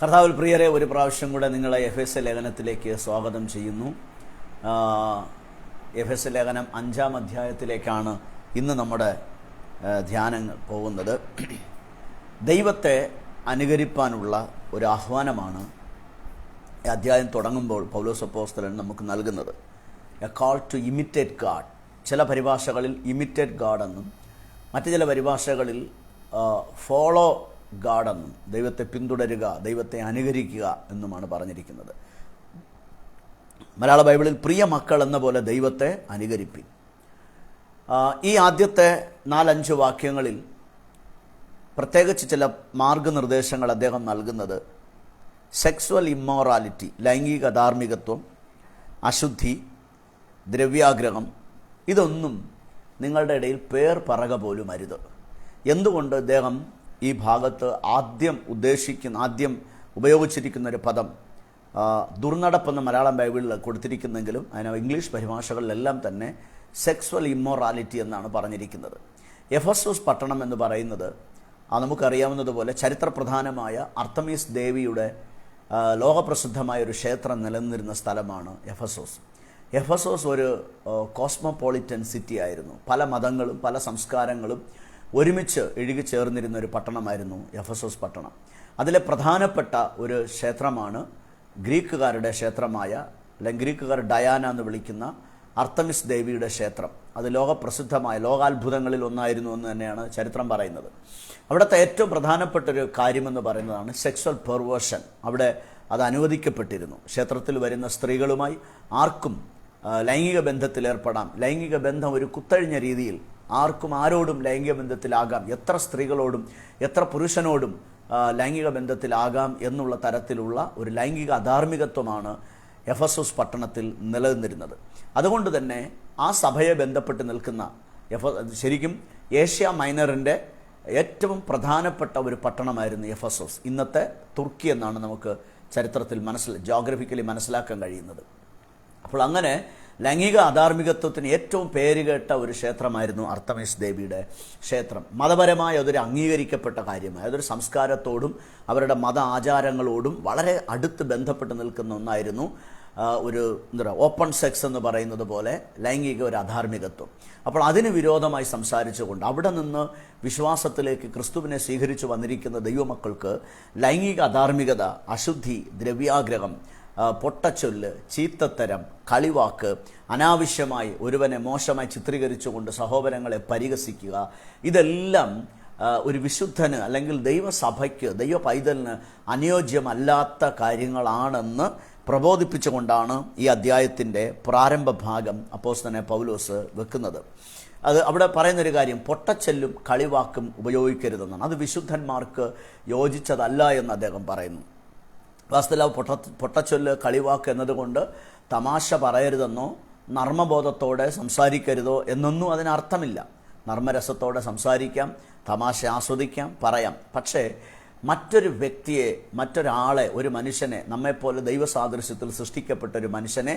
കർത്താവിൽ പ്രിയരെ, ഒരു പ്രാവശ്യം കൂടെ നിങ്ങളെ എഫെസ്യ ലേഖനത്തിലേക്ക് സ്വാഗതം ചെയ്യുന്നു. എഫെസ്യ ലേഖനം 5-ാം അധ്യായത്തിലേക്കാണ് ഇന്ന് നമ്മുടെ ധ്യാനങ്ങൾ പോകുന്നത്. ദൈവത്തെ അനുകരിപ്പാനുള്ള ഒരു ആഹ്വാനമാണ് ഈ അധ്യായം തുടങ്ങുമ്പോൾ പൗലോസ് അപ്പോസ്തലൻ നമുക്ക് നൽകുന്നത്. A call to imitate God. ചില പരിഭാഷകളിൽ ഇമിറ്റേറ്റ് ഗാഡ് എന്നും മറ്റു ചില പരിഭാഷകളിൽ ഫോളോ ഗാഡ് എന്നും, ദൈവത്തെ പിന്തുടരുക, ദൈവത്തെ അനുകരിക്കുക എന്നുമാണ് പറഞ്ഞിരിക്കുന്നത്. മലയാള ബൈബിളിൽ പ്രിയ മക്കൾ എന്ന പോലെ ദൈവത്തെ അനുകരിപ്പിൻ. ഈ ആദ്യത്തെ 4-5 വാക്യങ്ങളിൽ പ്രത്യേകിച്ച് ചില മാർഗനിർദ്ദേശങ്ങൾ അദ്ദേഹം നൽകുന്നത് സെക്സ്വൽ ഇമ്മോറാലിറ്റി, ലൈംഗിക ധാർമ്മികത്വം, അശുദ്ധി, ദ്രവ്യാഗ്രഹം, ഇതൊന്നും നിങ്ങളുടെ ഇടയിൽ പേർ പറക പോലും അരുത്. എന്തുകൊണ്ട് അദ്ദേഹം ഈ ഭാഗത്ത് ആദ്യം ഉപയോഗിച്ചിരിക്കുന്ന ഒരു പദം ദുർനടപ്പെന്ന് മലയാളം ബൈബിളിൽ കൊടുത്തിരിക്കുന്നെങ്കിലും അതിന് ഇംഗ്ലീഷ് പരിഭാഷകളിലെല്ലാം തന്നെ സെക്സ്വൽ ഇമ്മോറാലിറ്റി എന്നാണ് പറഞ്ഞിരിക്കുന്നത്. എഫെസോസ് പട്ടണം എന്ന് പറയുന്നത് നമുക്കറിയാവുന്നതുപോലെ ചരിത്രപ്രധാനമായ അർത്തമീസ് ദേവിയുടെ ലോകപ്രസിദ്ധമായ ഒരു ക്ഷേത്രം നിലനിന്നിരുന്ന സ്ഥലമാണ് എഫെസോസ്. എഫെസോസ് ഒരു കോസ്മോപോളിറ്റൻ സിറ്റി ആയിരുന്നു. പല മതങ്ങളും പല സംസ്കാരങ്ങളും ഒരുമിച്ച് ഇഴുകിച്ചേർന്നിരുന്ന ഒരു പട്ടണമായിരുന്നു എഫെസോസ് പട്ടണം. അതിലെ പ്രധാനപ്പെട്ട ഒരു ക്ഷേത്രമാണ് ഗ്രീക്കുകാരുടെ ക്ഷേത്രമായ, അല്ലെങ്കിൽ ഗ്രീക്കുകാർ ഡയാന എന്ന് വിളിക്കുന്ന അർത്തമിസ് ദേവിയുടെ ക്ഷേത്രം. അത് ലോകപ്രസിദ്ധമായ ലോകാത്ഭുതങ്ങളിൽ ഒന്നായിരുന്നു എന്ന് തന്നെയാണ് ചരിത്രം പറയുന്നത്. അവിടുത്തെ ഏറ്റവും പ്രധാനപ്പെട്ടൊരു കാര്യമെന്ന് പറയുന്നതാണ് സെക്സ്വൽ പെർവേർഷൻ. അവിടെ അത് അനുവദിക്കപ്പെട്ടിരുന്നു. ക്ഷേത്രത്തിൽ വരുന്ന സ്ത്രീകളുമായി ആർക്കും ലൈംഗിക ബന്ധത്തിലേർപ്പെടാം. ലൈംഗിക ബന്ധം ഒരു കുത്തഴിഞ്ഞ രീതിയിൽ ആർക്കും ആരോടും ലൈംഗിക ബന്ധത്തിലാകാം, എത്ര സ്ത്രീകളോടും എത്ര പുരുഷനോടും ലൈംഗിക ബന്ധത്തിലാകാം എന്നുള്ള തരത്തിലുള്ള ഒരു ലൈംഗിക അധാർമികത്വമാണ് എഫെസോസ് പട്ടണത്തിൽ നിലനിന്നിരുന്നത്. അതുകൊണ്ട് തന്നെ ആ സഭയെ ബന്ധപ്പെട്ട് നിൽക്കുന്ന ശരിക്കും ഏഷ്യ മൈനറിൻ്റെ ഏറ്റവും പ്രധാനപ്പെട്ട ഒരു പട്ടണമായിരുന്നു എഫെസോസ്. ഇന്നത്തെ തുർക്കി എന്നാണ് നമുക്ക് ചരിത്രത്തിൽ ജോഗ്രഫിക്കലി മനസ്സിലാക്കാൻ കഴിയുന്നത്. അപ്പോൾ അങ്ങനെ ലൈംഗിക അധാർമികത്വത്തിന് ഏറ്റവും പേരുകേട്ട ഒരു ക്ഷേത്രമായിരുന്നു അർത്തമീസ് ദേവിയുടെ ക്ഷേത്രം. മതപരമായ അതൊരു അംഗീകരിക്കപ്പെട്ട കാര്യമായി, അതൊരു സംസ്കാരത്തോടും അവരുടെ മത ആചാരങ്ങളോടും വളരെ അടുത്ത് ബന്ധപ്പെട്ട് നിൽക്കുന്ന ഒന്നായിരുന്നു. ഒരു ഓപ്പൺ സെക്സ് എന്ന് പറയുന്നത് പോലെ ലൈംഗിക ഒരു അധാർമികത്വം. അപ്പോൾ അതിന് വിരോധമായി സംസാരിച്ചുകൊണ്ട് അവിടെ നിന്ന് വിശ്വാസത്തിലേക്ക് ക്രിസ്തുവിനെ സ്വീകരിച്ചു വന്നിരിക്കുന്ന ദൈവമക്കൾക്ക് ലൈംഗിക അധാർമികത, അശുദ്ധി, ദ്രവ്യാഗ്രഹം, പൊട്ടച്ചൊല്ല്, ചീത്തത്തരം, കളിവാക്ക്, അനാവശ്യമായി ഒരുവനെ മോശമായി ചിത്രീകരിച്ചുകൊണ്ട് സഹോദരങ്ങളെ പരിഹസിക്കുക, ഇതെല്ലാം ഒരു വിശുദ്ധന് അല്ലെങ്കിൽ ദൈവസഭയ്ക്ക്, ദൈവ പൈതലിന് അനുയോജ്യമല്ലാത്ത കാര്യങ്ങളാണെന്ന് പ്രബോധിപ്പിച്ചുകൊണ്ടാണ് ഈ അധ്യായത്തിൻ്റെ പ്രാരംഭ ഭാഗം അപ്പോസ്തലനായ പൗലോസ് വെക്കുന്നത്. അത് അവിടെ പറയുന്നൊരു കാര്യം, പൊട്ടച്ചൊല്ലും കളിവാക്കും ഉപയോഗിക്കരുതെന്നാണ്. അത് വിശുദ്ധന്മാർക്ക് യോജിച്ചതല്ല എന്ന് അദ്ദേഹം പറയുന്നു. വാസ്തവത്തിൽ പൊട്ടച്ചൊല്ല്, കളിവാക്ക് എന്നതുകൊണ്ട് തമാശ പറയരുതെന്നോ നർമ്മബോധത്തോടെ സംസാരിക്കരുതോ എന്നൊന്നും അതിനർത്ഥമില്ല. നർമ്മരസത്തോടെ സംസാരിക്കാം, തമാശ ആസ്വദിക്കാം, പറയാം. പക്ഷേ മറ്റൊരു വ്യക്തിയെ, മറ്റൊരാളെ, ഒരു മനുഷ്യനെ, നമ്മെപ്പോലെ ദൈവസാദൃശ്യത്തിൽ സൃഷ്ടിക്കപ്പെട്ട ഒരു മനുഷ്യനെ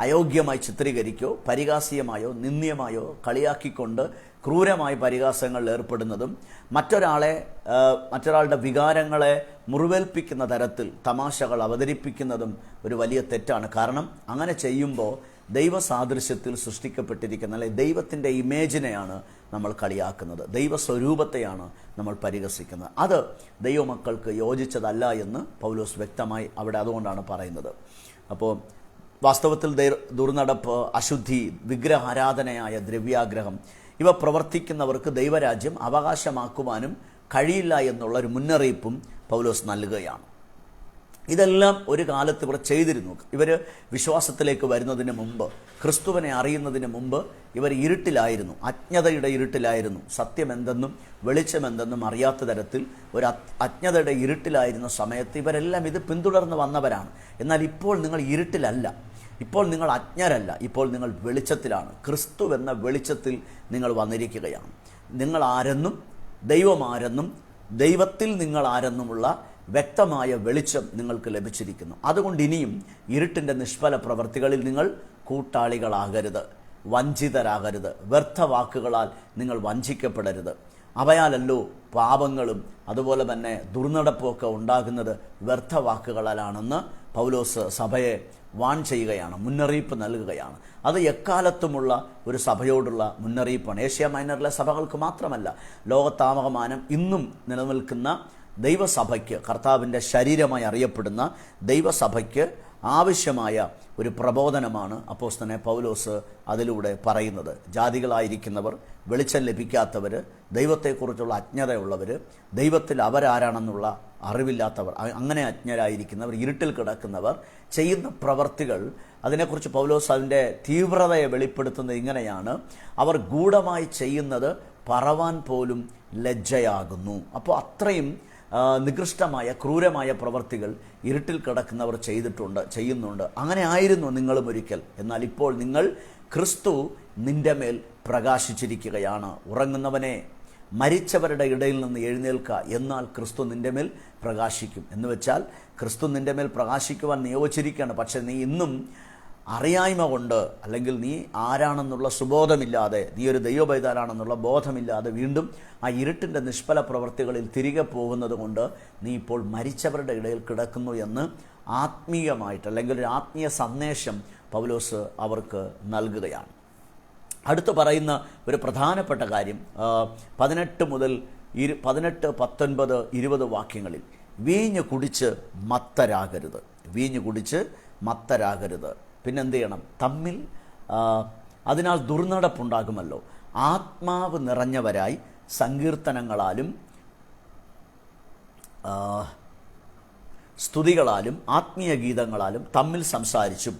അയോഗ്യമായി ചിത്രീകരിക്കോ പരിഹാസ്യമായോ നിന്ദ്യമായോ കളിയാക്കിക്കൊണ്ട് ക്രൂരമായ പരിഹാസങ്ങളിൽ ഏർപ്പെടുന്നതും മറ്റൊരാളുടെ വികാരങ്ങളെ മുറിവേൽപ്പിക്കുന്ന തരത്തിൽ തമാശകൾ അവതരിപ്പിക്കുന്നതും ഒരു വലിയ തെറ്റാണ്. കാരണം അങ്ങനെ ചെയ്യുമ്പോൾ ദൈവസാദൃശ്യത്തിൽ സൃഷ്ടിക്കപ്പെട്ടിരിക്കുന്ന, അല്ലെങ്കിൽ ദൈവത്തിൻ്റെ ഇമേജിനെയാണ് നമ്മൾ കളിയാക്കുന്നത്, ദൈവസ്വരൂപത്തെയാണ് നമ്മൾ പരിഹസിക്കുന്നത്. അത് ദൈവമക്കൾക്ക് യോജിച്ചതല്ല എന്ന് പൗലോസ് വ്യക്തമായി അവിടെ അതുകൊണ്ടാണ് പറയുന്നത്. അപ്പോൾ വാസ്തവത്തിൽ ദുർനടപ്പ്, അശുദ്ധി, വിഗ്രഹാരാധനയായ ദ്രവ്യാഗ്രഹം, ഇവ പ്രവർത്തിക്കുന്നവർക്ക് ദൈവരാജ്യം അവകാശമാക്കുവാനും കഴിയില്ല എന്നുള്ള ഒരു മുന്നറിയിപ്പും പൗലോസ് നൽകുകയാണ്. ഇതെല്ലാം ഒരു കാലത്ത് ഇവർ ചെയ്തിരുന്നു. ഇവർ വിശ്വാസത്തിലേക്ക് വരുന്നതിന് മുമ്പ്, ക്രിസ്തുവിനെ അറിയുന്നതിന് മുമ്പ് ഇവർ ഇരുട്ടിലായിരുന്നു, അജ്ഞതയുടെ ഇരുട്ടിലായിരുന്നു. സത്യമെന്തെന്നും വെളിച്ചമെന്തെന്നും അറിയാത്ത തരത്തിൽ ഒരു അജ്ഞതയുടെ ഇരുട്ടിലായിരുന്ന സമയത്ത് ഇവരെല്ലാം ഇത് പിന്തുടർന്ന് വന്നവരാണ്. എന്നാൽ ഇപ്പോൾ നിങ്ങൾ ഇരുട്ടിലല്ല, ഇപ്പോൾ നിങ്ങൾ അജ്ഞരല്ല, ഇപ്പോൾ നിങ്ങൾ വെളിച്ചത്തിലാണ്. ക്രിസ്തു എന്ന വെളിച്ചത്തിൽ നിങ്ങൾ വന്നിരിക്കുകയാണ്. നിങ്ങൾ ആരെന്നും ദൈവമാരെന്നും ദൈവത്തിൽ നിങ്ങൾ ആരെന്നുമുള്ള വ്യക്തമായ വെളിച്ചം നിങ്ങൾക്ക് ലഭിച്ചിരിക്കുന്നു. അതുകൊണ്ട് ഇനിയും ഇരുട്ടിൻ്റെ നിഷ്ഫല പ്രവർത്തികളിൽ നിങ്ങൾ കൂട്ടാളികളാകരുത്, വഞ്ചിതരാകരുത്, വ്യർത്ഥ വാക്കുകളാൽ നിങ്ങൾ വഞ്ചിക്കപ്പെടരുത്. അവയാലല്ലോ പാപങ്ങളും അതുപോലെ തന്നെ ദുർനടപ്പുമൊക്കെ ഉണ്ടാകുന്നത് വ്യർത്ഥവാക്കുകളാലാണെന്ന് പൗലോസ് സഭയെ വാൺ ചെയ്യുകയാണ്, മുന്നറിയിപ്പ് നൽകുകയാണ്. അത് എക്കാലത്തുമുള്ള ഒരു സഭയോടുള്ള മുന്നറിയിപ്പാണ്. ഏഷ്യ മൈനറിലെ സഭകൾക്ക് മാത്രമല്ല, ലോകത്താകമാനം ഇന്നും നിലനിൽക്കുന്ന ദൈവസഭയ്ക്ക്, കർത്താവിൻ്റെ ശരീരമായി അറിയപ്പെടുന്ന ദൈവസഭയ്ക്ക് ആവശ്യമായ ഒരു പ്രബോധനമാണ് അപ്പോസ്തലനായ പൗലോസ് അതിലൂടെ പറയുന്നത്. ജാതികളായിരിക്കുന്നവർ, വെളിച്ചം ലഭിക്കാത്തവർ, ദൈവത്തെക്കുറിച്ചുള്ള അജ്ഞതയുള്ളവർ, ദൈവത്തിൽ അവരാരാണെന്നുള്ള അറിവില്ലാത്തവർ, അങ്ങനെ അജ്ഞരായിരിക്കുന്നവർ, ഇരുട്ടിൽ കിടക്കുന്നവർ ചെയ്യുന്ന പ്രവർത്തികൾ, അതിനെക്കുറിച്ച് പൗലോസ് അതിൻ്റെ തീവ്രതയെ വെളിപ്പെടുത്തുന്നത് ഇങ്ങനെയാണ്: അവർ ഗൂഢമായി ചെയ്യുന്നത് പറവാൻ പോലും ലജ്ജയാകുന്നു. അപ്പോൾ അത്രയും നികൃഷ്ടമായ ക്രൂരമായ പ്രവർത്തികൾ ഇരുട്ടിൽ കിടക്കുന്നവർ ചെയ്യുന്നുണ്ട്. അങ്ങനെ ആയിരുന്നു നിങ്ങളും ഒരിക്കൽ. എന്നാൽ ഇപ്പോൾ നിങ്ങൾ ക്രിസ്തു നിന്റെ മേൽ പ്രകാശിച്ചിരിക്കുകയാണ്. ഉറങ്ങുന്നവനെ, മരിച്ചവരുടെ ഇടയിൽ നിന്ന് എഴുന്നേൽക്ക, എന്നാൽ ക്രിസ്തു നിന്റെ മേൽ പ്രകാശിക്കും. എന്ന് വെച്ചാൽ ക്രിസ്തു നിന്റെ മേൽ പ്രകാശിക്കുവാൻ നിയോഗിച്ചിരിക്കുകയാണ്. പക്ഷെ നീ ഇന്നും അറിയായ്മ കൊണ്ട്, അല്ലെങ്കിൽ നീ ആരാണെന്നുള്ള സുബോധമില്ലാതെ, നീ ഒരു ദൈവപൈതലാണെന്നുള്ള ബോധമില്ലാതെ വീണ്ടും ആ ഇരുട്ടിൻ്റെ നിഷ്ഫല പ്രവൃത്തികളിൽ തിരികെ പോകുന്നത് കൊണ്ട് നീ ഇപ്പോൾ മരിച്ചവരുടെ ഇടയിൽ കിടക്കുന്നു എന്ന് ആത്മീയമായിട്ട്, അല്ലെങ്കിൽ ഒരു ആത്മീയ സന്ദേശം പൗലോസ് അവർക്ക് നൽകുകയാണ്. അടുത്ത് പറയുന്ന ഒരു പ്രധാനപ്പെട്ട കാര്യം 18 മുതൽ 18, 19, 20 വാക്യങ്ങളിൽ, വീഞ്ഞ് കുടിച്ച് മത്തരാകരുത്, വീഞ്ഞ് കുടിച്ച് മത്തരാകരുത്. പിന്നെന്ത് ചെയ്യണം? തമ്മിൽ അതിനാൽ ദുർനടപ്പുണ്ടാകുമല്ലോ. ആത്മാവ് നിറഞ്ഞവരായി സങ്കീർത്തനങ്ങളാലും സ്തുതികളാലും ആത്മീയ ഗീതങ്ങളാലും തമ്മിൽ സംസാരിച്ചും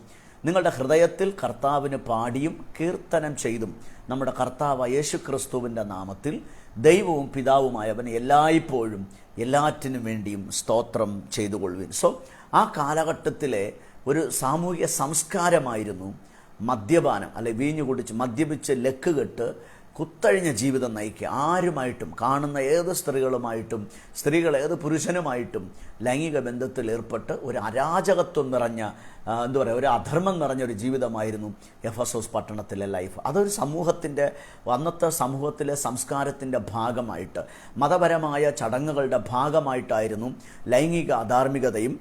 നിങ്ങളുടെ ഹൃദയത്തിൽ കർത്താവിന് പാടിയും കീർത്തനം ചെയ്തും നമ്മുടെ കർത്താവ് യേശുക്രിസ്തുവിൻ്റെ നാമത്തിൽ ദൈവവും പിതാവുമായവൻ എല്ലായ്പ്പോഴും എല്ലാറ്റിനും വേണ്ടിയും സ്തോത്രം ചെയ്തുകൊള്ളുവിൻ. സോ ആ കാലഘട്ടത്തിലെ ഒരു സാമൂഹിക സംസ്കാരമായിരുന്നു മദ്യപാനം, അല്ലെ വീഞ്ഞു കുടിച്ച് മദ്യപിച്ച് ലക്കുകെട്ട് കുത്തഴിഞ്ഞ ജീവിതം നയിക്കുക. ആരുമായിട്ടും, കാണുന്ന ഏത് സ്ത്രീകളുമായിട്ടും, സ്ത്രീകൾ ഏത് പുരുഷനുമായിട്ടും ലൈംഗിക ബന്ധത്തിൽ ഏർപ്പെട്ട് ഒരു അരാജകത്വം നിറഞ്ഞ, ഒരു അധർമ്മം നിറഞ്ഞൊരു ജീവിതമായിരുന്നു എഫെസോസ് പട്ടണത്തിലെ ലൈഫ്. അതൊരു സമൂഹത്തിൻ്റെ, അന്നത്തെ സമൂഹത്തിലെ സംസ്കാരത്തിൻ്റെ ഭാഗമായിട്ട്, മതപരമായ ചടങ്ങുകളുടെ ഭാഗമായിട്ടായിരുന്നു ലൈംഗിക അധാർമികതയും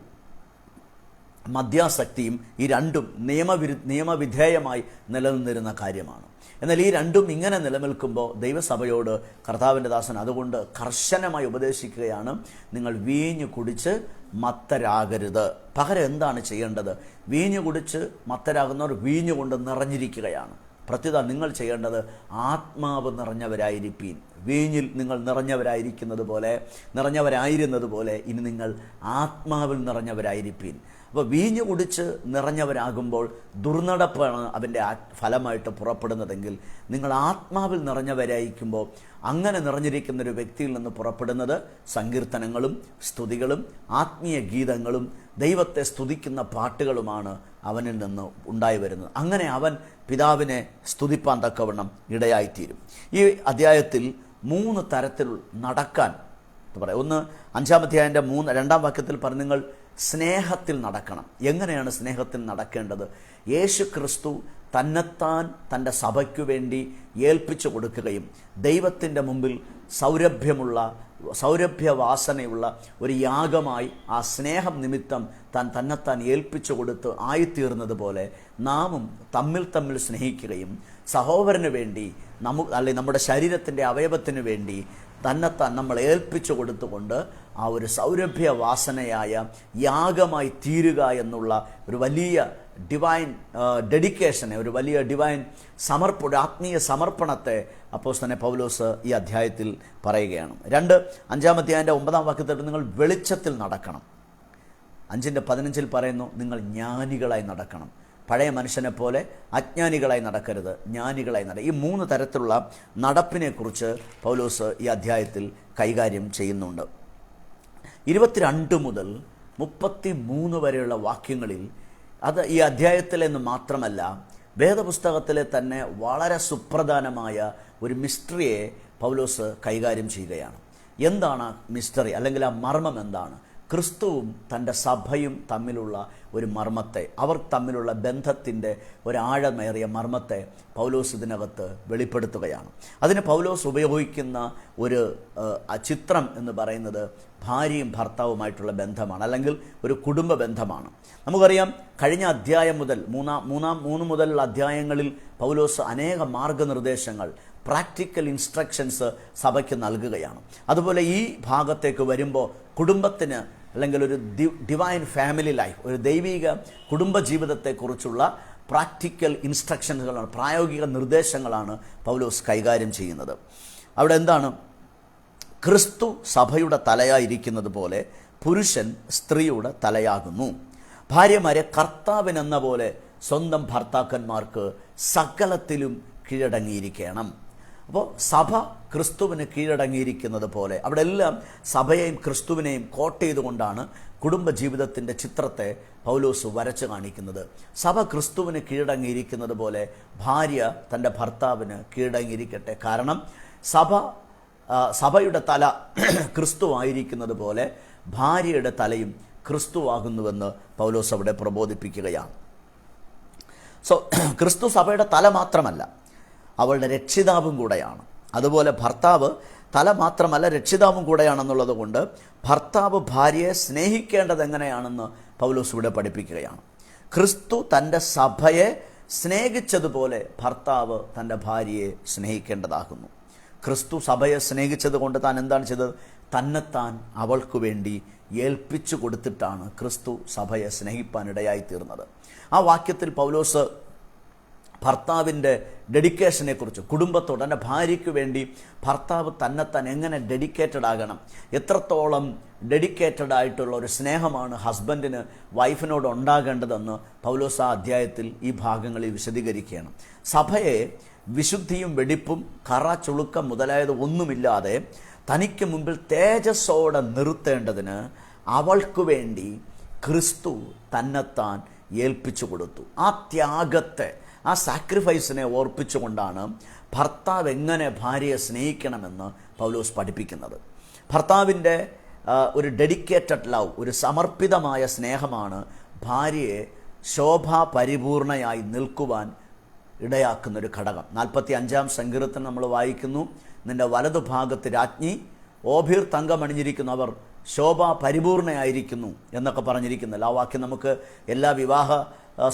മദ്യാസക്തിയും ഈ രണ്ടും നിയമവിധേയമായി നിലനിന്നിരുന്ന കാര്യമാണ്. എന്നാൽ ഈ രണ്ടും ഇങ്ങനെ നിലനിൽക്കുമ്പോൾ ദൈവസഭയോട് കർത്താവിൻ്റെ ദാസൻ അതുകൊണ്ട് കർശനമായി ഉപദേശിക്കുകയാണ്, നിങ്ങൾ വീഞ്ഞു കുടിച്ച് മത്തരാകരുത്. പകരം എന്താണ് ചെയ്യേണ്ടത്? വീഞ്ഞു കുടിച്ച് മത്തരാകുന്നവർ വീഞ്ഞു കൊണ്ട് നിറഞ്ഞിരിക്കുകയാണ്. പ്രത്യുത നിങ്ങൾ ചെയ്യേണ്ടത് ആത്മാവ് നിറഞ്ഞവരായിരിപ്പീൻ. വീഞ്ഞിൽ നിങ്ങൾ നിറഞ്ഞവരായിരുന്നത് പോലെ ഇനി നിങ്ങൾ ആത്മാവിൽ നിറഞ്ഞവരായിരിപ്പീൻ. അപ്പോൾ വീഞ്ഞു കുടിച്ച് നിറഞ്ഞവരാകുമ്പോൾ ദുർനടപ്പാണ് അതിൻ്റെ ഫലമായിട്ട് പുറപ്പെടുന്നതെങ്കിൽ, നിങ്ങൾ ആത്മാവിൽ നിറഞ്ഞവരായിരിക്കുമ്പോൾ അങ്ങനെ നിറഞ്ഞിരിക്കുന്നൊരു വ്യക്തിയിൽ നിന്ന് പുറപ്പെടുന്നത് സങ്കീർത്തനങ്ങളും സ്തുതികളും ആത്മീയ ഗീതങ്ങളും ദൈവത്തെ സ്തുതിക്കുന്ന പാട്ടുകളുമാണ് അവനിൽ നിന്ന് ഉണ്ടായി വരുന്നത്. അങ്ങനെ അവൻ പിതാവിനെ സ്തുതിപ്പാൻ തക്കവണ്ണം ഇടയായിത്തീരും. ഈ അധ്യായത്തിൽ 3 തരത്തിൽ നടക്കാൻ പറയാം. ഒന്ന്, 5-ാം അധ്യായൻ്റെ 2-ാം വാക്യത്തിൽ പറഞ്ഞു, നിങ്ങൾ സ്നേഹത്തിൽ നടക്കണം. എങ്ങനെയാണ് സ്നേഹത്തിൽ നടക്കേണ്ടത്? യേശു ക്രിസ്തു തന്നെത്താൻ തൻ്റെ സഭയ്ക്കു വേണ്ടി ഏൽപ്പിച്ചു കൊടുക്കുകയും ദൈവത്തിൻ്റെ മുമ്പിൽ സൗരഭ്യവാസനയുള്ള ഒരു യാഗമായി ആ സ്നേഹം നിമിത്തം തന്നെത്താൻ ഏൽപ്പിച്ചു കൊടുത്ത് ആയിത്തീർന്നത് പോലെ നാമും തമ്മിൽ സ്നേഹിക്കുകയും സഹോദരന് വേണ്ടി നമ്മുടെ ശരീരത്തിൻ്റെ അവയവത്തിന് വേണ്ടി തന്നെത്താൻ നമ്മൾ ഏൽപ്പിച്ചു കൊടുത്തുകൊണ്ട് ആ ഒരു സൗരഭ്യവാസനയായ യാഗമായി തീരുക എന്നുള്ള ഒരു വലിയ ഡിവൈൻ ഡെഡിക്കേഷനെ, ഒരു വലിയ ഡിവൈൻ ആത്മീയ സമർപ്പണത്തെ അപ്പോസ്തലനായ പൗലോസ് ഈ അധ്യായത്തിൽ പറയുകയാണ്. 5-ാം അധ്യായൻ്റെ 9-ാം വാക്യത്തിൽ നിങ്ങൾ വെളിച്ചത്തിൽ നടക്കണം. 5:15 പറയുന്നു, നിങ്ങൾ ജ്ഞാനികളായി നടക്കണം. പഴയ മനുഷ്യനെ പോലെ അജ്ഞാനികളായി നടക്കരുത്, ജ്ഞാനികളായി ഈ 3 തരത്തിലുള്ള നടപ്പിനെക്കുറിച്ച് പൗലോസ് ഈ അധ്യായത്തിൽ കൈകാര്യം ചെയ്യുന്നുണ്ട്. 22 മുതൽ 33 വരെയുള്ള വാക്യങ്ങളിൽ, അത് ഈ അധ്യായത്തിലെന്ന് മാത്രമല്ല വേദപുസ്തകത്തിലെ തന്നെ വളരെ സുപ്രധാനമായ ഒരു മിസ്റ്ററിയെ പൗലോസ് കൈകാര്യം ചെയ്യുകയാണ്. എന്താണ് മിസ്റ്ററി, അല്ലെങ്കിൽ ആ മർമ്മം എന്താണ്? ക്രിസ്തുവും തൻ്റെ സഭയും തമ്മിലുള്ള ഒരു മർമ്മത്തെ, അവർ തമ്മിലുള്ള ബന്ധത്തിൻ്റെ ഒരാഴമേറിയ മർമ്മത്തെ പൗലോസ് ഇതിനകത്ത് വെളിപ്പെടുത്തുകയാണ്. അതിന് പൗലോസ് ഉപയോഗിക്കുന്ന ഒരു ചിത്രം എന്ന് പറയുന്നത് ഭാര്യയും ഭർത്താവുമായിട്ടുള്ള ബന്ധമാണ്, അല്ലെങ്കിൽ ഒരു കുടുംബ ബന്ധമാണ്. നമുക്കറിയാം, കഴിഞ്ഞ അധ്യായം മുതൽ മൂന്ന് മുതലുള്ള അധ്യായങ്ങളിൽ പൗലോസ് അനേക മാർഗനിർദ്ദേശങ്ങൾ, പ്രാക്ടിക്കൽ ഇൻസ്ട്രക്ഷൻസ് സഭയ്ക്ക് നൽകുകയാണ്. അതുപോലെ ഈ ഭാഗത്തേക്ക് വരുമ്പോൾ കുടുംബത്തിന്, അല്ലെങ്കിൽ ഒരു ഡിവൈൻ ഫാമിലി ലൈഫ്, ഒരു ദൈവിക കുടുംബജീവിതത്തെക്കുറിച്ചുള്ള പ്രാക്ടിക്കൽ ഇൻസ്ട്രക്ഷൻസുകളാണ്, പ്രായോഗിക നിർദ്ദേശങ്ങളാണ് പൗലോസ് കൈകാര്യം ചെയ്യുന്നത്. അവിടെ എന്താണ്? ക്രിസ്തു സഭയുടെ തലയായിരിക്കുന്നത് പോലെ പുരുഷൻ സ്ത്രീയുടെ തലയാകുന്നു. ഭാര്യമാരെ കർത്താവിനെന്ന പോലെ സ്വന്തം ഭർത്താക്കന്മാർക്ക് സകലത്തിലും കീഴടങ്ങിയിരിക്കണം. അപ്പോൾ സഭ ക്രിസ്തുവിന് കീഴടങ്ങിയിരിക്കുന്നത് പോലെ, അവിടെ എല്ലാം സഭയെയും ക്രിസ്തുവിനെയും കോട്ട് ചെയ്തുകൊണ്ടാണ് കുടുംബജീവിതത്തിൻ്റെ ചിത്രത്തെ പൗലോസ് വരച്ചു കാണിക്കുന്നത്. സഭ ക്രിസ്തുവിന് കീഴടങ്ങിയിരിക്കുന്നത് പോലെ ഭാര്യ തൻ്റെ ഭർത്താവിന് കീഴടങ്ങിയിരിക്കട്ടെ. കാരണം സഭയുടെ തല ക്രിസ്തു ആയിരിക്കുന്നത് പോലെ ഭാര്യയുടെ തലയും ക്രിസ്തുവാകുന്നുവെന്ന് പൗലോസ് അവിടെ പ്രബോധിപ്പിക്കുകയാണ്. ക്രിസ്തു സഭയുടെ തല മാത്രമല്ല, അവളുടെ രക്ഷിതാവും കൂടെയാണ്. അതുപോലെ ഭർത്താവ് തല മാത്രമല്ല, രക്ഷിതാവും കൂടെയാണെന്നുള്ളത് കൊണ്ട് ഭർത്താവ് ഭാര്യയെ സ്നേഹിക്കേണ്ടത് എങ്ങനെയാണെന്ന് പൗലോസ് ഇവിടെ പഠിപ്പിക്കുകയാണ്. ക്രിസ്തു തൻ്റെ സഭയെ സ്നേഹിച്ചതുപോലെ ഭർത്താവ് തൻ്റെ ഭാര്യയെ സ്നേഹിക്കേണ്ടതാകുന്നു. ക്രിസ്തു സഭയെ സ്നേഹിച്ചത് കൊണ്ട് താൻ എന്താണ് ചെയ്തത്? തന്നെത്താൻ അവൾക്ക് വേണ്ടി ഏൽപ്പിച്ചു കൊടുത്തിട്ടാണ് ക്രിസ്തു സഭയെ സ്നേഹിപ്പാനിടയായി തീർന്നത്. ആ വാക്യത്തിൽ പൗലോസ് ഭർത്താവിൻ്റെ ഡെഡിക്കേഷനെക്കുറിച്ച്, കുടുംബത്തോട്, എൻ്റെ ഭാര്യയ്ക്ക് വേണ്ടി ഭർത്താവ് തന്നെത്താൻ എങ്ങനെ ഡെഡിക്കേറ്റഡ് ആകണം, എത്രത്തോളം ഡെഡിക്കേറ്റഡ് ആയിട്ടുള്ള ഒരു സ്നേഹമാണ് ഹസ്ബൻഡിന് വൈഫിനോട് ഉണ്ടാകേണ്ടതെന്ന് പൗലോസ് ആ അധ്യായത്തിൽ ഈ ഭാഗങ്ങളിൽ വിശദീകരിക്കുകയാണ്. സഭയെ വിശുദ്ധിയും വെടിപ്പും കറ ചുളുക്കം മുതലായത് ഒന്നുമില്ലാതെ തനിക്ക് മുമ്പിൽ തേജസ്സോടെ നിർത്തേണ്ടതിന് അവൾക്ക് വേണ്ടി ക്രിസ്തു തന്നെത്താൻ ഏൽപ്പിച്ചു കൊടുത്തു. ആ ത്യാഗത്തെ, ആ സാക്രിഫൈസിനെ ഓർപ്പിച്ചുകൊണ്ടാണ് ഭർത്താവ് എങ്ങനെ ഭാര്യയെ സ്നേഹിക്കണമെന്ന് പൗലോസ് പഠിപ്പിക്കുന്നത്. ഭർത്താവിൻ്റെ ഒരു ഡെഡിക്കേറ്റഡ് ലവ്, ഒരു സമർപ്പിതമായ സ്നേഹമാണ് ഭാര്യയെ ശോഭാപരിപൂർണയായി നിൽക്കുവാൻ ഇടയാക്കുന്നൊരു ഘടകം. 45-ാം സങ്കീർത്തനം നമ്മൾ വായിക്കുന്നു, നിൻ്റെ വലതുഭാഗത്ത് രാജ്ഞി, ഓഭീർ തങ്കമണിഞ്ഞിരിക്കുന്നു, അവർ ശോഭ പരിപൂർണയായിരിക്കുന്നു എന്നൊക്കെ പറഞ്ഞിരിക്കുന്നില്ല. ആ വാക്യം നമുക്ക് എല്ലാ വിവാഹ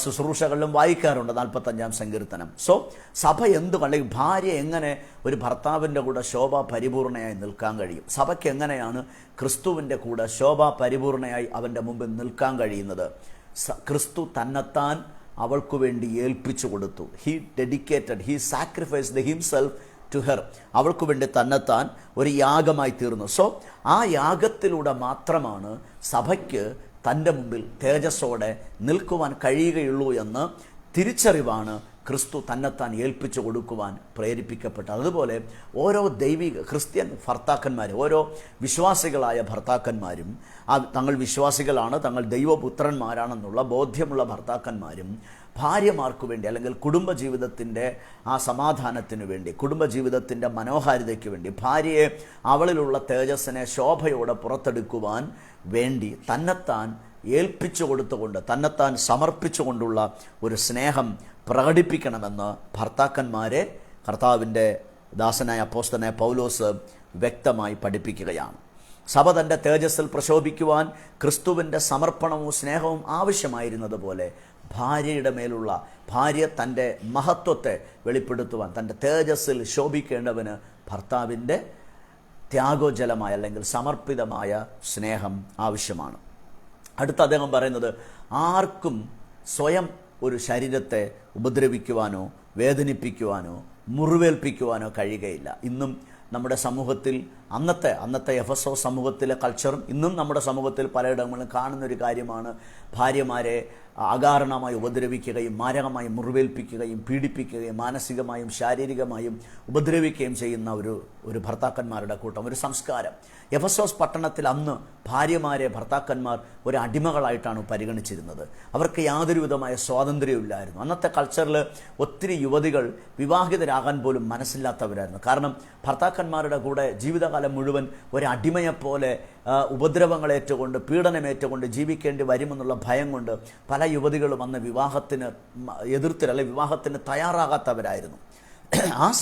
ശുശ്രൂഷകളിലും വായിക്കാറുണ്ട്, 45-ാം സങ്കീർത്തനം. സഭ അല്ലെങ്കിൽ ഭാര്യ എങ്ങനെ ഒരു ഭർത്താവിൻ്റെ കൂടെ ശോഭ പരിപൂർണയായി നിൽക്കാൻ കഴിയും? സഭയ്ക്ക് എങ്ങനെയാണ് ക്രിസ്തുവിൻ്റെ കൂടെ ശോഭ പരിപൂർണയായി അവൻ്റെ മുമ്പിൽ നിൽക്കാൻ കഴിയുന്നത്? ക്രിസ്തു തന്നെത്താൻ അവൾക്ക് വേണ്ടി ഏൽപ്പിച്ചു കൊടുത്തു. He dedicated, he sacrificed himself to her. അവൾക്ക് വേണ്ടി തന്നെത്താൻ ഒരു യാഗമായി തീർന്നു. ആ യാഗത്തിലൂടെ മാത്രമാണ് സഭയ്ക്ക് തൻ്റെ മുമ്പിൽ തേജസ്സോടെ നിൽക്കുവാൻ കഴിയുകയുള്ളൂ എന്ന് തിരിച്ചറിവാണ് ക്രിസ്തു തന്നെത്താൻ ഏൽപ്പിച്ചു കൊടുക്കുവാൻ പ്രേരിപ്പിക്കപ്പെട്ടത്. അതുപോലെ ഓരോ ദൈവിക ക്രിസ്ത്യൻ ഭർത്താക്കന്മാരും, ഓരോ വിശ്വാസികളായ ഭർത്താക്കന്മാരും, തങ്ങൾ വിശ്വാസികളാണ്, തങ്ങൾ ദൈവപുത്രന്മാരാണെന്നുള്ള ബോധ്യമുള്ള ഭർത്താക്കന്മാരും ഭാര്യമാർക്ക് വേണ്ടി, അല്ലെങ്കിൽ കുടുംബജീവിതത്തിൻ്റെ ആ സമാധാനത്തിന് വേണ്ടി, കുടുംബജീവിതത്തിൻ്റെ മനോഹാരിതയ്ക്ക് വേണ്ടി, ഭാര്യയെ അവളിലുള്ള തേജസ്സിനെ ശോഭയോടെ പുറത്തെടുക്കുവാൻ വേണ്ടി തന്നെത്താൻ ഏൽപ്പിച്ചു കൊടുത്തുകൊണ്ട്, തന്നെത്താൻ സമർപ്പിച്ചുകൊണ്ടുള്ള ഒരു സ്നേഹം പ്രകടിപ്പിക്കണമെന്ന് ഭർത്താക്കന്മാരെ കർത്താവിൻ്റെ ദാസനായ അപ്പോസ്തലനായ പൗലോസ് വ്യക്തമായി പഠിപ്പിക്കുകയാണ്. സഭ തൻ്റെ തേജസ്സിൽ പ്രശോഭിക്കുവാൻ ക്രിസ്തുവിൻ്റെ സമർപ്പണവും സ്നേഹവും ആവശ്യമായിരുന്നത് പോലെ ഭാര്യ തൻ്റെ മഹത്വത്തെ വെളിപ്പെടുത്തുവാൻ, തൻ്റെ തേജസ്സിൽ ശോഭിക്കേണ്ടവന് ഭർത്താവിൻ്റെ ത്യാഗോജലമായ അല്ലെങ്കിൽ സമർപ്പിതമായ സ്നേഹം ആവശ്യമാണ്. അടുത്ത അദ്ദേഹം പറയുന്നത്, ആർക്കും സ്വയം ഒരു ശരീരത്തെ ഉപദ്രവിക്കുവാനോ വേദനിപ്പിക്കുവാനോ മുറിവേൽപ്പിക്കുവാനോ കഴിയുകയില്ല. ഇന്നും നമ്മുടെ സമൂഹത്തിൽ, അന്നത്തെ എഫെസോസ് സമൂഹത്തിലെ കൾച്ചറും ഇന്നും നമ്മുടെ സമൂഹത്തിൽ പലയിടങ്ങളിലും കാണുന്നൊരു കാര്യമാണ് ഭാര്യമാരെ അകാരണമായി ഉപദ്രവിക്കുകയും മാരകമായി മുറിവേൽപ്പിക്കുകയും പീഡിപ്പിക്കുകയും മാനസികമായും ശാരീരികമായും ഉപദ്രവിക്കുകയും ചെയ്യുന്ന ഒരു ഭർത്താക്കന്മാരുടെ കൂട്ടം, ഒരു സംസ്കാരം. എഫെസോസ് പട്ടണത്തിൽ അന്ന് ഭാര്യമാരെ ഭർത്താക്കന്മാർ ഒരു അടിമകളായിട്ടാണ് പരിഗണിച്ചിരുന്നത്. അവർക്ക് യാതൊരു വിധമായ സ്വാതന്ത്ര്യമില്ലായിരുന്നു. അന്നത്തെ കൾച്ചറിൽ ഒത്തിരി യുവതികൾ വിവാഹിതരാകാൻ പോലും മനസ്സില്ലാത്തവരായിരുന്നു. കാരണം ഭർത്താക്കന്മാരുടെ കൂടെ ജീവിതകാലം ജീവിതകാലം മുഴുവൻ ഒരടിമയെപ്പോലെ ഉപദ്രവങ്ങളേറ്റുകൊണ്ട് പീഡനമേറ്റുകൊണ്ട് ജീവിക്കേണ്ടി വരുമെന്നുള്ള ഭയം കൊണ്ട് പല യുവതികളും അന്ന് വിവാഹത്തിന് വിവാഹത്തിന് തയ്യാറാകാത്തവരായിരുന്നു.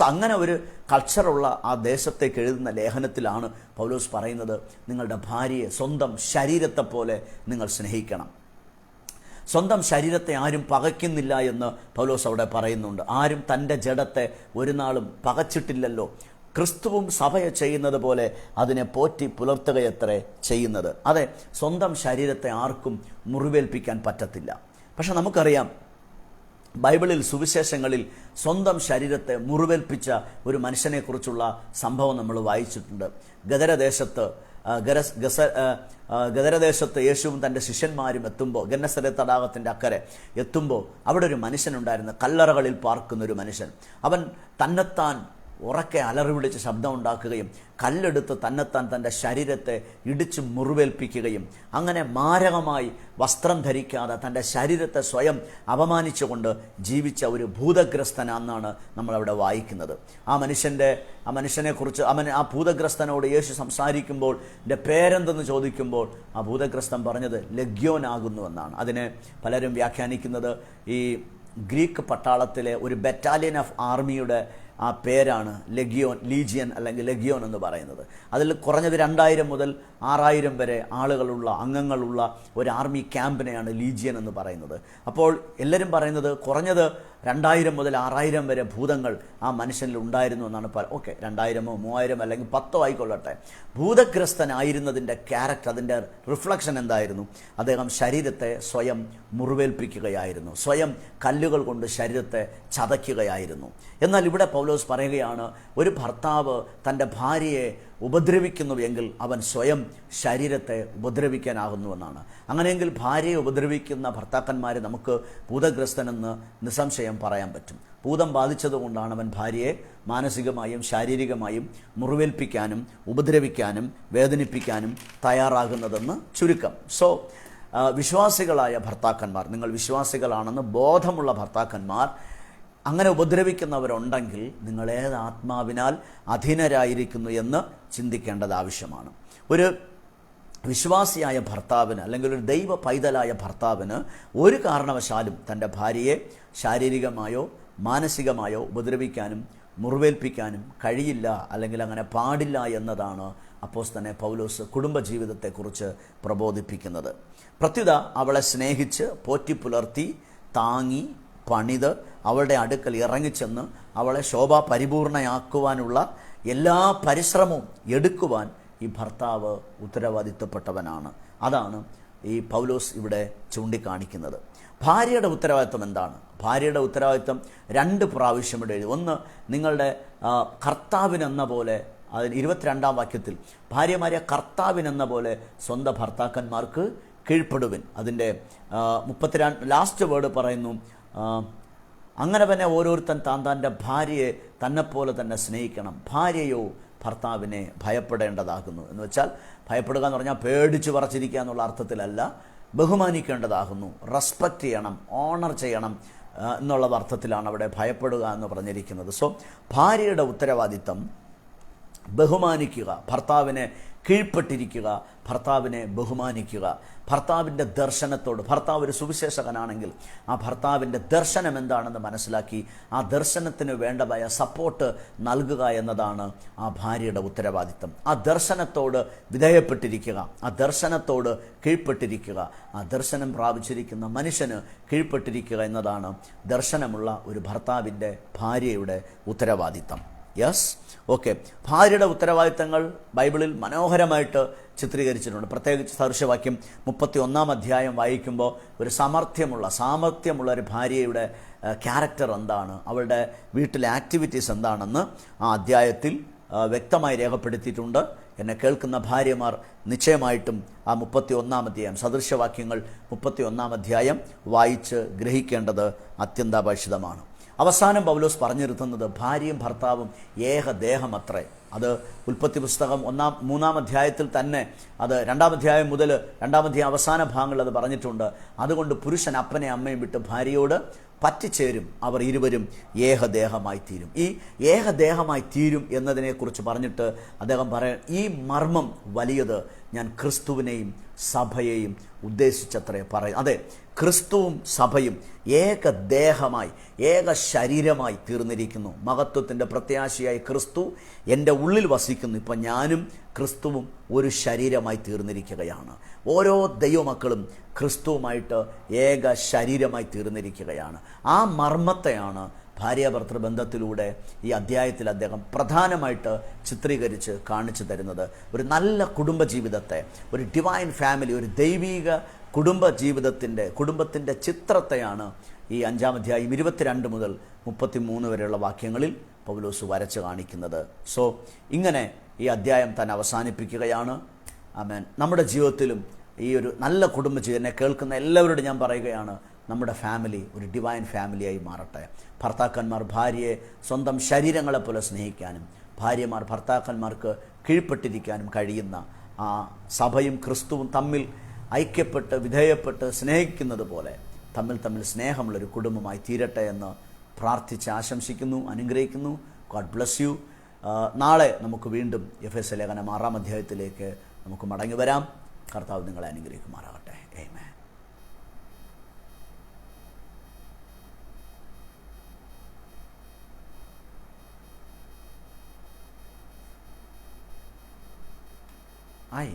അങ്ങനെ ഒരു കൾച്ചറുള്ള ആ ദേശത്തേക്ക് എഴുതുന്ന ലേഖനത്തിലാണ് പൗലോസ് പറയുന്നത്, നിങ്ങളുടെ ഭാര്യയെ സ്വന്തം ശരീരത്തെ പോലെ നിങ്ങൾ സ്നേഹിക്കണം. സ്വന്തം ശരീരത്തെ ആരും പകയ്ക്കുന്നില്ല എന്ന് പൗലോസ് അവിടെ പറയുന്നുണ്ട്. ആരും തൻ്റെ ജഡത്തെ ഒരു നാളും പകച്ചിട്ടില്ലല്ലോ. ക്രിസ്തുവും സഭയെ ചെയ്യുന്നത് പോലെ അതിനെ പോറ്റി പുലർത്തുകയത്രേ ചെയ്യുന്നത്. അതെ, സ്വന്തം ശരീരത്തെ ആർക്കും മുറിവേൽപ്പിക്കാൻ പറ്റത്തില്ല. പക്ഷെ നമുക്കറിയാം, ബൈബിളിൽ സുവിശേഷങ്ങളിൽ സ്വന്തം ശരീരത്തെ മുറിവേൽപ്പിച്ച ഒരു മനുഷ്യനെക്കുറിച്ചുള്ള സംഭവം നമ്മൾ വായിച്ചിട്ടുണ്ട്. ഗദരദേശത്ത് യേശുവും തൻ്റെ ശിഷ്യന്മാരും എത്തുമ്പോൾ, ഗന്നസരത്ത് തടാകത്തിൻ്റെ അക്കരെ എത്തുമ്പോൾ അവിടെ ഒരു മനുഷ്യനുണ്ടായിരുന്നു, കല്ലറകളിൽ പാർക്കുന്നൊരു മനുഷ്യൻ. അവൻ തന്നെത്താൻ ഉറക്കെ അലറി വിളിച്ച് ശബ്ദമുണ്ടാക്കുകയും കല്ലെടുത്ത് തന്നെത്താൻ തൻ്റെ ശരീരത്തെ ഇടിച്ച് മുറിവേൽപ്പിക്കുകയും അങ്ങനെ മാരകമായി വസ്ത്രം ധരിക്കാതെ തൻ്റെ ശരീരത്തെ സ്വയം അപമാനിച്ചുകൊണ്ട് ജീവിച്ച ഒരു ഭൂതഗ്രസ്തനാണെന്നാണ് നമ്മളവിടെ വായിക്കുന്നത്. ആ മനുഷ്യനെക്കുറിച്ച് ആ ഭൂതഗ്രസ്തനോട് യേശു സംസാരിക്കുമ്പോൾ എൻ്റെ പേരെന്തെന്ന് ചോദിക്കുമ്പോൾ ആ ഭൂതഗ്രസ്തൻ പറഞ്ഞത് ലഗ്യോൻ ആകുന്നുവെന്നാണ്. അതിനെ പലരും വ്യാഖ്യാനിക്കുന്നത് ഈ ഗ്രീക്ക് പട്ടാളത്തിലെ ഒരു ബറ്റാലിയൻ ഓഫ് ആർമിയുടെ ആ പേരാണ് ലീജിയൻ അല്ലെങ്കിൽ ലഗ്യോൻ എന്ന് പറയുന്നത്. അതിൽ കുറഞ്ഞത് 2000 മുതൽ 6000 വരെ അംഗങ്ങളുള്ള ഒരു ആർമി ക്യാമ്പിനെയാണ് ലീജിയൻ എന്ന് പറയുന്നത്. അപ്പോൾ എല്ലാവരും പറയുന്നത് കുറഞ്ഞത് 2000 മുതൽ 6000 വരെ ഭൂതങ്ങൾ ആ മനുഷ്യനിൽ ഉണ്ടായിരുന്നു എന്നാണ്. ഓക്കെ, 2000 3000 അല്ലെങ്കിൽ 10 ആയിക്കൊള്ളട്ടെ. ഭൂതഗ്രസ്തനായിരുന്നതിൻ്റെ ക്യാരക്ടർ, അതിൻ്റെ റിഫ്ലക്ഷൻ എന്തായിരുന്നു? അദ്ദേഹം ശരീരത്തെ സ്വയം മുറിവേൽപ്പിക്കുകയായിരുന്നു, സ്വയം കല്ലുകൾ കൊണ്ട് ശരീരത്തെ ചതയ്ക്കുകയായിരുന്നു. എന്നാൽ ഇവിടെ പൗലോസ് പറയുകയാണ്, ഒരു ഭർത്താവ് തൻ്റെ ഭാര്യയെ ഉപദ്രവിക്കുന്നുവെങ്കിൽ അവൻ സ്വയം ശരീരത്തെ ഉപദ്രവിക്കാനാകുന്നുവെന്നാണ്. അങ്ങനെയെങ്കിൽ ഭാര്യയെ ഉപദ്രവിക്കുന്ന ഭർത്താക്കന്മാരെ നമുക്ക് ഭൂതഗ്രസ്തനെന്ന് നിസ്സംശയം പറയാൻ പറ്റും. ഭൂതം ബാധിച്ചതുകൊണ്ടാണ് അവൻ ഭാര്യയെ മാനസികമായും ശാരീരികമായും മുറിവേൽപ്പിക്കാനും ഉപദ്രവിക്കാനും വേദനിപ്പിക്കാനും തയ്യാറാകുന്നതെന്ന് ചുരുക്കം. വിശ്വാസികളായ ഭർത്താക്കന്മാർ, നിങ്ങൾ വിശ്വാസികളാണെന്ന് ബോധമുള്ള ഭർത്താക്കന്മാർ അങ്ങനെ ഉപദ്രവിക്കുന്നവരുണ്ടെങ്കിൽ നിങ്ങൾ ഏത് ആത്മാവിനാൽ അധീനരായിരിക്കുന്നു എന്ന് ചിന്തിക്കേണ്ടത് ആവശ്യമാണ്. ഒരു വിശ്വാസിയായ ഭർത്താവിന് അല്ലെങ്കിൽ ഒരു ദൈവ പൈതലായ ഭർത്താവിന് ഒരു കാരണവശാലും തൻ്റെ ഭാര്യയെ ശാരീരികമായോ മാനസികമായോ ഉപദ്രവിക്കാനും മുറിവേൽപ്പിക്കാനും കഴിയില്ല, അല്ലെങ്കിൽ അങ്ങനെ പാടില്ല എന്നതാണ് അപ്പോസ്തലൻ പൗലോസ് കുടുംബജീവിതത്തെക്കുറിച്ച് പ്രബോധിപ്പിക്കുന്നത്. പ്രത്യുത അവളെ സ്നേഹിച്ച് പോറ്റിപ്പുലർത്തി താങ്ങി പണിത് അവളുടെ അടുക്കൽ ഇറങ്ങിച്ചെന്ന് അവളെ ശോഭാപരിപൂർണയാക്കുവാനുള്ള എല്ലാ പരിശ്രമവും എടുക്കുവാൻ ഈ ഭർത്താവ് ഉത്തരവാദിത്വപ്പെട്ടവനാണ്. അതാണ് ഈ പൗലോസ് ഇവിടെ ചൂണ്ടിക്കാണിക്കുന്നത്. ഭാര്യയുടെ ഉത്തരവാദിത്വം എന്താണ്? ഭാര്യയുടെ ഉത്തരവാദിത്വം 2 പ്രാവശ്യം ഇവിടെ എഴുതി. ഒന്ന്, നിങ്ങളുടെ കർത്താവിനെന്ന പോലെ, അതിന് 22-ാം വാക്യത്തിൽ ഭാര്യമാരെ കർത്താവിനെന്ന പോലെ സ്വന്തം ഭർത്താക്കന്മാർക്ക് കീഴ്പ്പെടുവിൻ. അതിൻ്റെ 32 ലാസ്റ്റ് വേർഡ് പറയുന്നു, അങ്ങനെ തന്നെ ഓരോരുത്തൻ താൻ്റെ ഭാര്യയെ തന്നെപ്പോലെ തന്നെ സ്നേഹിക്കണം, ഭാര്യയോ ഭർത്താവിനെ ഭയപ്പെടേണ്ടതാകുന്നു. എന്ന് വെച്ചാൽ ഭയപ്പെടുക എന്ന് പറഞ്ഞാൽ പേടിച്ച് പറച്ചിരിക്കുക എന്നുള്ള അർത്ഥത്തിലല്ല, ബഹുമാനിക്കേണ്ടതാകുന്നു, റെസ്പെക്റ്റ് ചെയ്യണം, ഓണർ ചെയ്യണം എന്നുള്ള അർത്ഥത്തിലാണ് അവിടെ ഭയപ്പെടുക എന്ന് പറഞ്ഞിരിക്കുന്നത്. ഭാര്യയുടെ ഉത്തരവാദിത്തം ബഹുമാനിക്കുക, ഭർത്താവിനെ കീഴ്പ്പെട്ടിരിക്കുക, ഭർത്താവിനെ ബഹുമാനിക്കുക. ഭർത്താവിൻ്റെ ദർശനത്തോട്, ഭർത്താവ് ഒരു സുവിശേഷകനാണെങ്കിൽ ആ ഭർത്താവിൻ്റെ ദർശനം എന്താണെന്ന് മനസ്സിലാക്കി ആ ദർശനത്തിന് വേണ്ടതായ സപ്പോർട്ട് നൽകുക എന്നതാണ് ആ ഭാര്യയുടെ ഉത്തരവാദിത്തം. ആ ദർശനത്തോട് വിധേയപ്പെട്ടിരിക്കുക, ആ ദർശനത്തോട് കീഴ്പ്പെട്ടിരിക്കുക, ആ ദർശനം പ്രാപിച്ചിരിക്കുന്ന മനുഷ്യന് കീഴ്പ്പെട്ടിരിക്കുക എന്നതാണ് ദർശനമുള്ള ഒരു ഭർത്താവിൻ്റെ ഭാര്യയുടെ ഉത്തരവാദിത്തം. Yes, okay. ഭാര്യയുടെ ഉത്തരവാദിത്തങ്ങൾ ബൈബിളിൽ മനോഹരമായിട്ട് ചിത്രീകരിച്ചിട്ടുണ്ട്. പ്രത്യേകിച്ച് സദൃശവാക്യം 31-ാം അധ്യായം വായിക്കുമ്പോൾ ഒരു സാമർത്ഥ്യമുള്ള ഒരു ഭാര്യയുടെ ക്യാരക്ടർ എന്താണ്, അവളുടെ വീട്ടിലെ ആക്ടിവിറ്റീസ് എന്താണെന്ന് ആ അധ്യായത്തിൽ വ്യക്തമായി രേഖപ്പെടുത്തിയിട്ടുണ്ട്. എന്നെ കേൾക്കുന്ന ഭാര്യമാർ നിശ്ചയമായിട്ടും ആ 31-ാം അധ്യായം, സദൃശവാക്യങ്ങൾ 31-ാം അധ്യായം വായിച്ച് ഗ്രഹിക്കേണ്ടത് അത്യന്താപേക്ഷിതമാണ്. അവസാനം പൗലോസ് പറഞ്ഞു നിർത്തുന്നത് ഭാര്യയും ഭർത്താവും ഏകദേഹമത്രേ. അത് ഉൽപ്പത്തി പുസ്തകം മൂന്നാം അധ്യായത്തിൽ തന്നെ അത് 2-ാം അധ്യായം മുതൽ 2-ാം അധ്യായം അവസാന ഭാഗങ്ങളിൽ അത് പറഞ്ഞിട്ടുണ്ട്. അതുകൊണ്ട് പുരുഷൻ അപ്പനെ അമ്മയും വിട്ട് ഭാര്യയോട് പറ്റിച്ചേരും, അവർ ഇരുവരും ഏകദേഹമായി തീരും. ഈ ഏകദേഹമായി തീരും എന്നതിനെക്കുറിച്ച് പറഞ്ഞിട്ട് അദ്ദേഹം ഈ മർമ്മം വലിയത് ഞാൻ ക്രിസ്തുവിനെയും സഭയെയും ഉദ്ദേശിച്ചത്രേ പറയും. അതെ, ക്രിസ്തുവും സഭയും ഏകദേഹമായി ഏക ശരീരമായി തീർന്നിരിക്കുന്നു. മഹത്വത്തിൻ്റെ പ്രത്യാശയായി ക്രിസ്തു എൻ്റെ ഉള്ളിൽ വസിക്കുന്നു. ഇപ്പം ഞാനും ക്രിസ്തുവും ഒരു ശരീരമായി തീർന്നിരിക്കുകയാണ്. ഓരോ ദൈവമക്കളും ക്രിസ്തുവുമായിട്ട് ഏക ശരീരമായി തീർന്നിരിക്കുകയാണ്. ആ മർമ്മത്തെയാണ് ഭാര്യാഭർത്തൃ ബന്ധത്തിലൂടെ ഈ അധ്യായത്തിൽ അദ്ദേഹം പ്രധാനമായിട്ട് ചിത്രീകരിച്ച് കാണിച്ചു തരുന്നത്. ഒരു നല്ല കുടുംബജീവിതത്തെ, ഒരു ഡിവൈൻ ഫാമിലി, ഒരു ദൈവീക കുടുംബത്തിൻ്റെ ചിത്രത്തെയാണ് ഈ 5-ാം അധ്യായം 22 മുതൽ 33 വരെയുള്ള വാക്യങ്ങളിൽ പൗലോസ് വരച്ച് കാണിക്കുന്നത്. സോ ഇങ്ങനെ ഈ അധ്യായം തന്നെ അവസാനിപ്പിക്കുകയാണ്. ആമേൻ. നമ്മുടെ ജീവിതത്തിലും ഈ ഒരു നല്ല കുടുംബജീവനെ കേൾക്കുന്ന എല്ലാവരോടും ഞാൻ പറയുകയാണ്, നമ്മുടെ ഫാമിലി ഒരു ഡിവൈൻ ഫാമിലിയായി മാറട്ടെ. ഭർത്താക്കന്മാർ ഭാര്യയെ സ്വന്തം ശരീരങ്ങളെപ്പോലെ സ്നേഹിക്കാനും ഭാര്യമാർ ഭർത്താക്കന്മാർക്ക് കീഴ്പ്പെട്ടിരിക്കാനും കഴിയുന്ന ആ സഭയും ക്രിസ്തുവും തമ്മിൽ ഐക്യപ്പെട്ട് വിധേയപ്പെട്ട് സ്നേഹിക്കുന്നത് പോലെ തമ്മിൽ സ്നേഹമുള്ളൊരു കുടുംബമായി തീരട്ടെ എന്ന് പ്രാർത്ഥിച്ച് ആശംസിക്കുന്നു, അനുഗ്രഹിക്കുന്നു. God bless you. നാളെ നമുക്ക് വീണ്ടും എഫെസ്യ ലേഖനം 6-ാം അധ്യായത്തിലേക്ക് നമുക്ക് മടങ്ങി വരാം. കർത്താവ് നിങ്ങളെ അനുഗ്രഹിക്കുമാറാകട്ടെ. ആമേൻ. ആയി